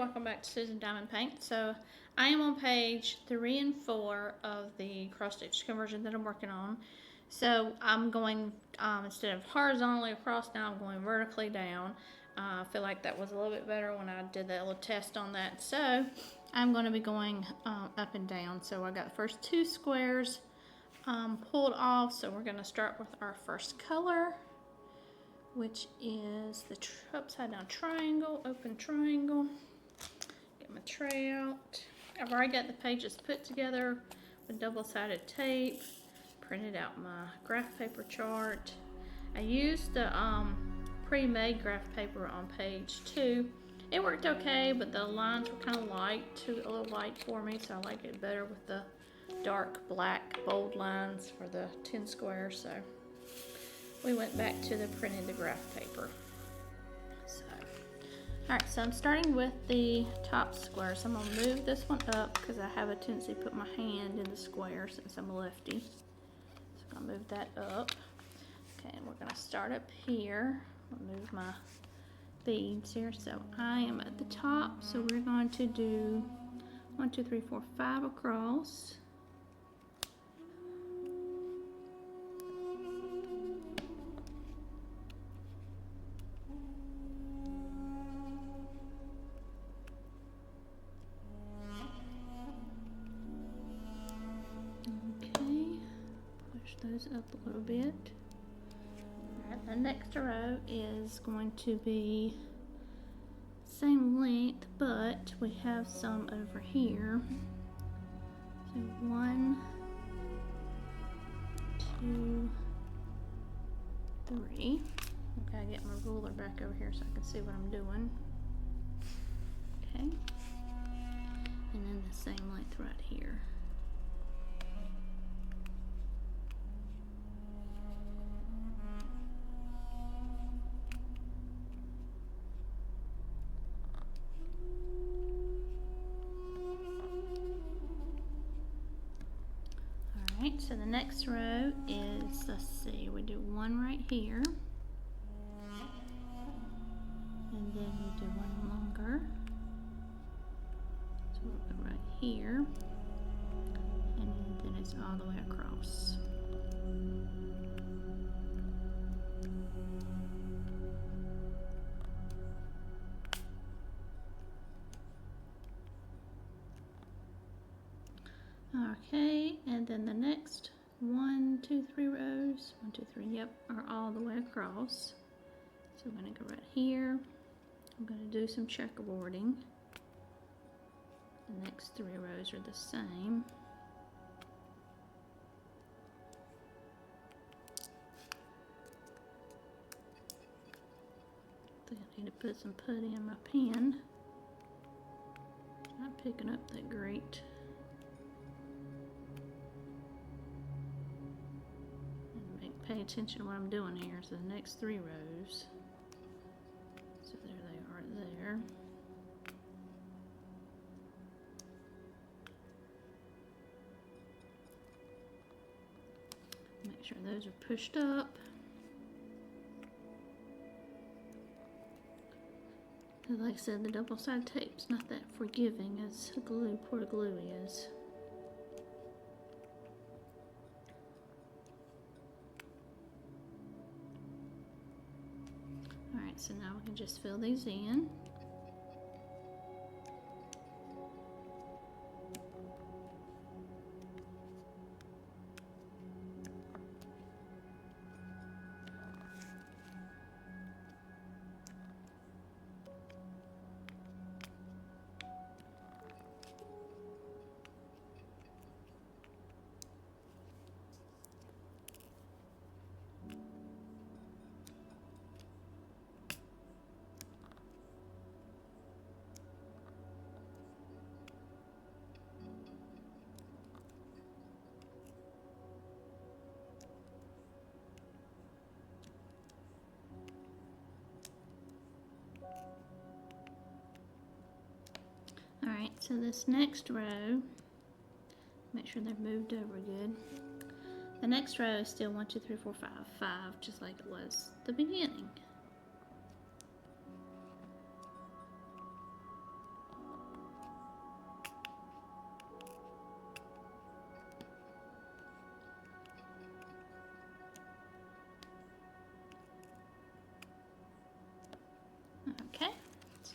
welcome back to Susan Diamond Paint. So I am on page 3 and 4 of the cross stitch conversion that I'm working on. So I'm going, instead of horizontally across now, I'm going vertically down. I feel like that was a little bit better when I did that little test on that. So I'm going to be going up and down. So I got the first 2 squares pulled off. So we're going to start with our first color, which is the upside down triangle, open triangle. Get my tray out. I've already got the pages put together with double-sided tape. Printed out my graph paper chart. I used the pre-made graph paper on page 2. It worked okay, but the lines were kind of light, a little light for me, so I like it better with the dark black bold lines for the 10 squares. So we went back to the printed the graph paper. Alright, so I'm starting with the top square. So I'm going to move this one up because I have a tendency to put my hand in the square since I'm a lefty. So I'm going to move that up. Okay, and we're going to start up here. I'll move my beads here. So I am at the top. So we're going to do 1, 2, 3, 4, 5 across. Those up a little bit. Alright, the next row is going to be same length, but we have some over here. So 1, 2, 3. Okay, I get my ruler back over here so I can see what I'm doing. Okay. And then the same length right here. Alright, so the next row is, let's see, we do 1 right here. And then we do 1 longer. So we'll go right here. And then it's all the way across. Okay, and then the next 1, 2, 3 rows, 1, 2, 3, yep, are all the way across. So I'm going to go right here. I'm going to do some checkerboarding. The next 3 rows are the same. I think I need to put some putty in my pen. It's not picking up that great. Pay attention to what I'm doing here. So the next 3 rows. So there they are there. Make sure those are pushed up. And like I said, the double-sided tape's not that forgiving as glue, Porta glue is. Alright, so now we can just fill these in. Alright, so this next row, make sure they're moved over good. The next row is still 1, 2, 3, 4, 5, 5, just like it was at the beginning.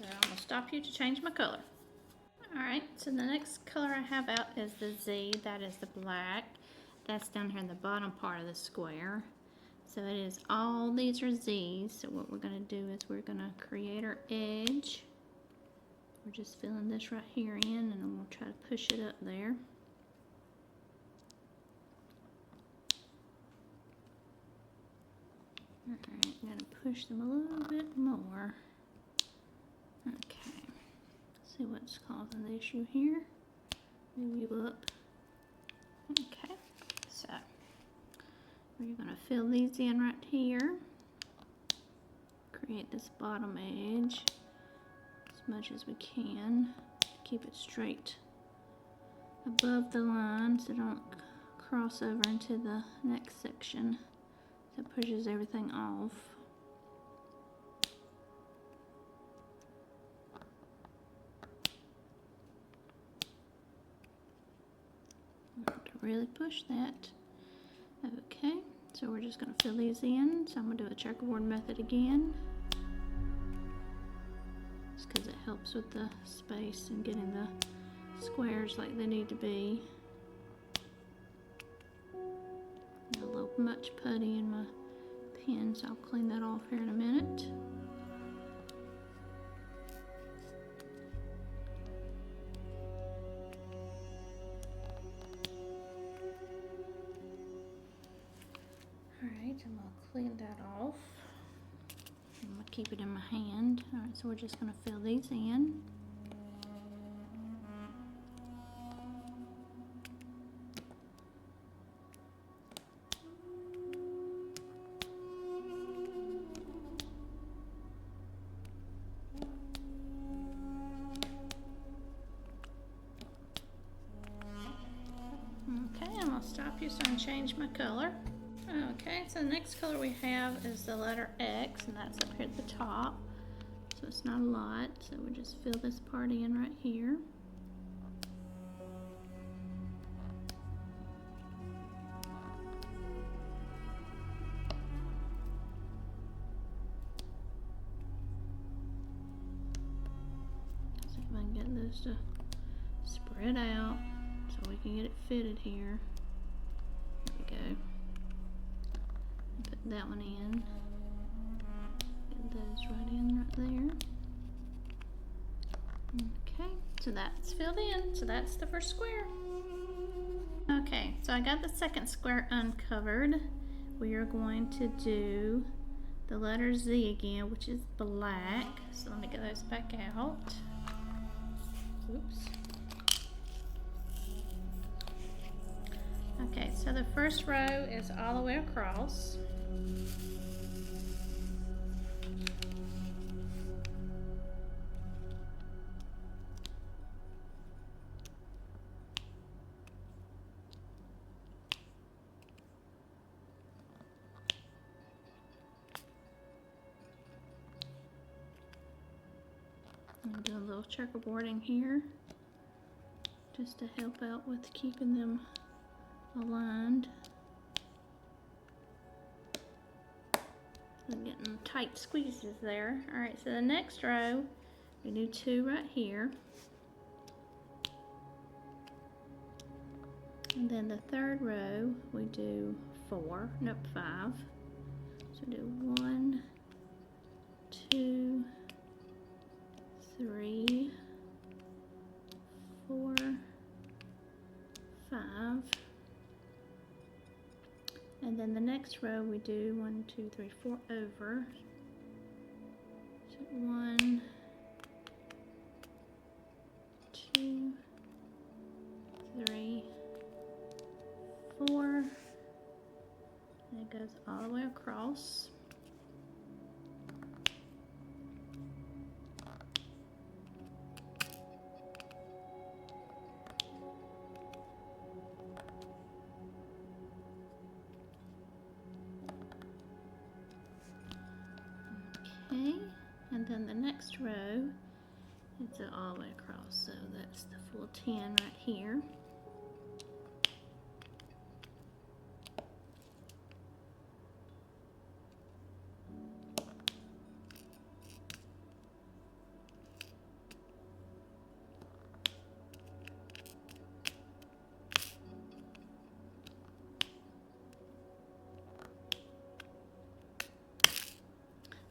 So I'm going to stop you to change my color. Alright, so the next color I have out is the Z, that is the black. That's down here in the bottom part of the square. So it is all these are Z's. So what we're going to do is we're going to create our edge. We're just filling this right here in, and I'm going to try to push it up there. Alright, I'm going to push them a little bit more. Okay. See what's causing the issue here. Move you up. Okay, so we're going to fill these in right here. Create this bottom edge as much as we can. Keep it straight above the line so don't cross over into the next section. So it pushes everything off. Really push that. Okay, so we're just going to fill these in. So I'm going to do a checkerboard method again. Just because it helps with the space and getting the squares like they need to be. Got a little much putty in my pen, so I'll clean that off here in a minute. Alright, I'm going to clean that off. I'm going to keep it in my hand. Alright, so we're just going to fill these in. Okay, I'm going to stop you so I can change my color. Okay, so the next color we have is the letter X, and that's up here at the top. So it's not a lot, so we just fill this part in right here. See if I can get those to spread out so we can get it fitted here. There we go. Put that one in. Get those right in right there. Okay, so that's filled in. So that's the first square. Okay, so I got the second square uncovered. We are going to do the letter Z again, which is black. So let me get those back out. Oops. Okay, so the first row is all the way across. I'm doing a little checkerboarding here just to help out with keeping them aligned. I'm getting tight squeezes there. Alright, so the next row, we do 2 right here. And then the third row, we do 4, nope, 5. So do 1, 2, 3, 4, 5. And then the next row we do 1, 2, 3, 4 over. So 1, 2, 3, 4. And it goes all the way across. Okay, and then the next row, it's all the way across, so that's the full 10 right here.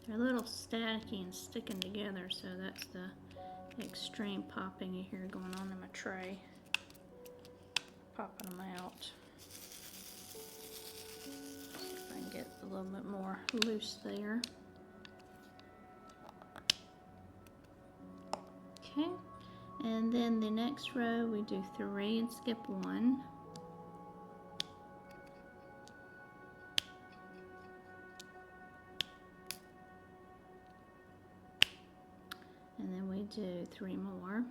They're a little staticky and sticking together, so that's the extreme popping you hear going on in my tray. Popping them out. See if I can get a little bit more loose there. Okay, and then the next row we do 3 and skip 1. And then we do 3 more.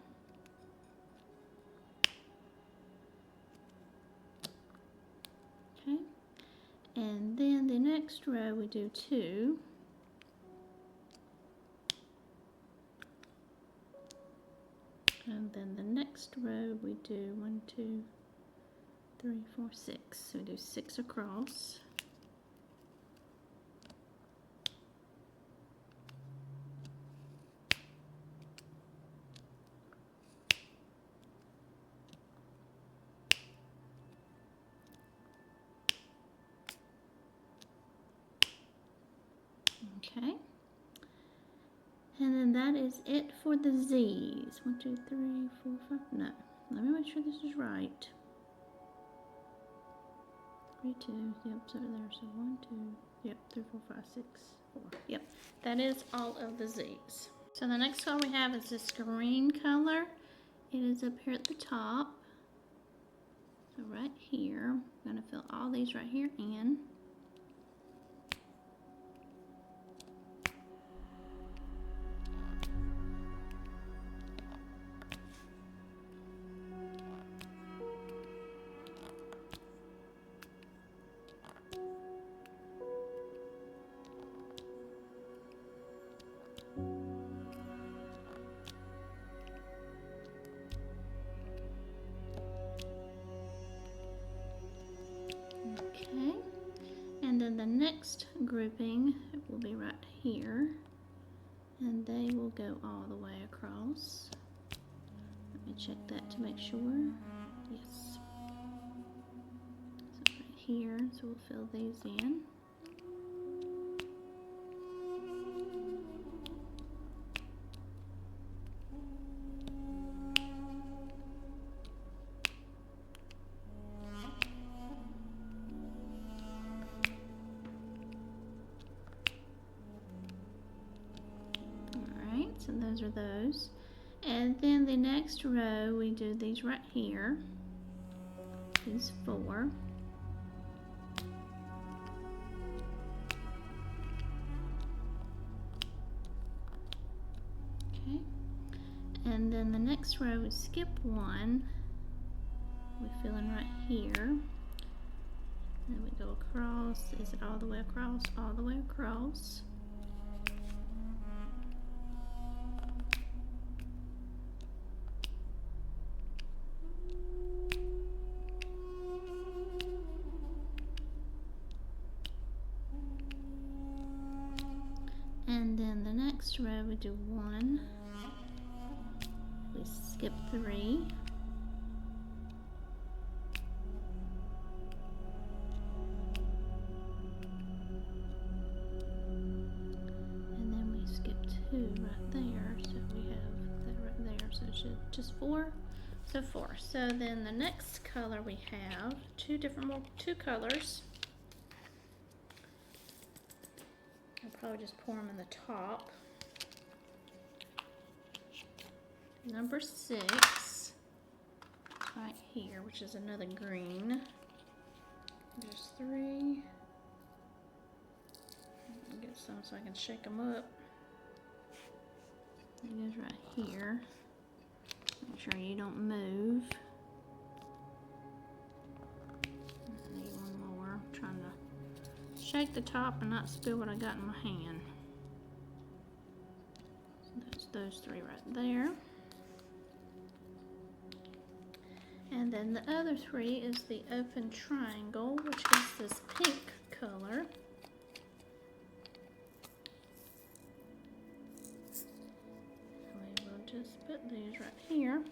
Okay, and then the next row we do 2. And then the next row we do 1, 2, 3, 4, 6. So we do 6 across. Okay, and then that is it for the Z's. 1, 2, 3, 4, 5. No, let me make sure this is right. 3, 2. Yep, so there. So 1, 2. Yep, 3, 4, 5, 6, 4. Yep, that is all of the Z's. So the next color we have is this green color. It is up here at the top. So right here, I'm gonna fill all these right here in. Okay, and then the next grouping will be right here, and they will go all the way across. Let me check that to make sure. Yes. So right here, so we'll fill these in. So those are those. And then the next row, we do these right here. These 4. Okay. And then the next row, we skip 1. We fill in right here. And then we go across. Is it all the way across? All the way across. And then the next row we do 1, we skip 3, and then we skip 2 right there, so we have that right there, so it's just 4, so 4. So then the next color we have two colors. I'll probably just pour them in the top. Number 6, right here, which is another green. There's 3. I'll get some so I can shake them up. It goes right here. Make sure you don't move. I need one more. I'm trying to shake the top and not spill what I got in my hand. So that's those 3 right there. And then the other 3 is the open triangle, which is this pink color. We will just put these right here.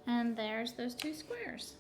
And there's those 2 squares.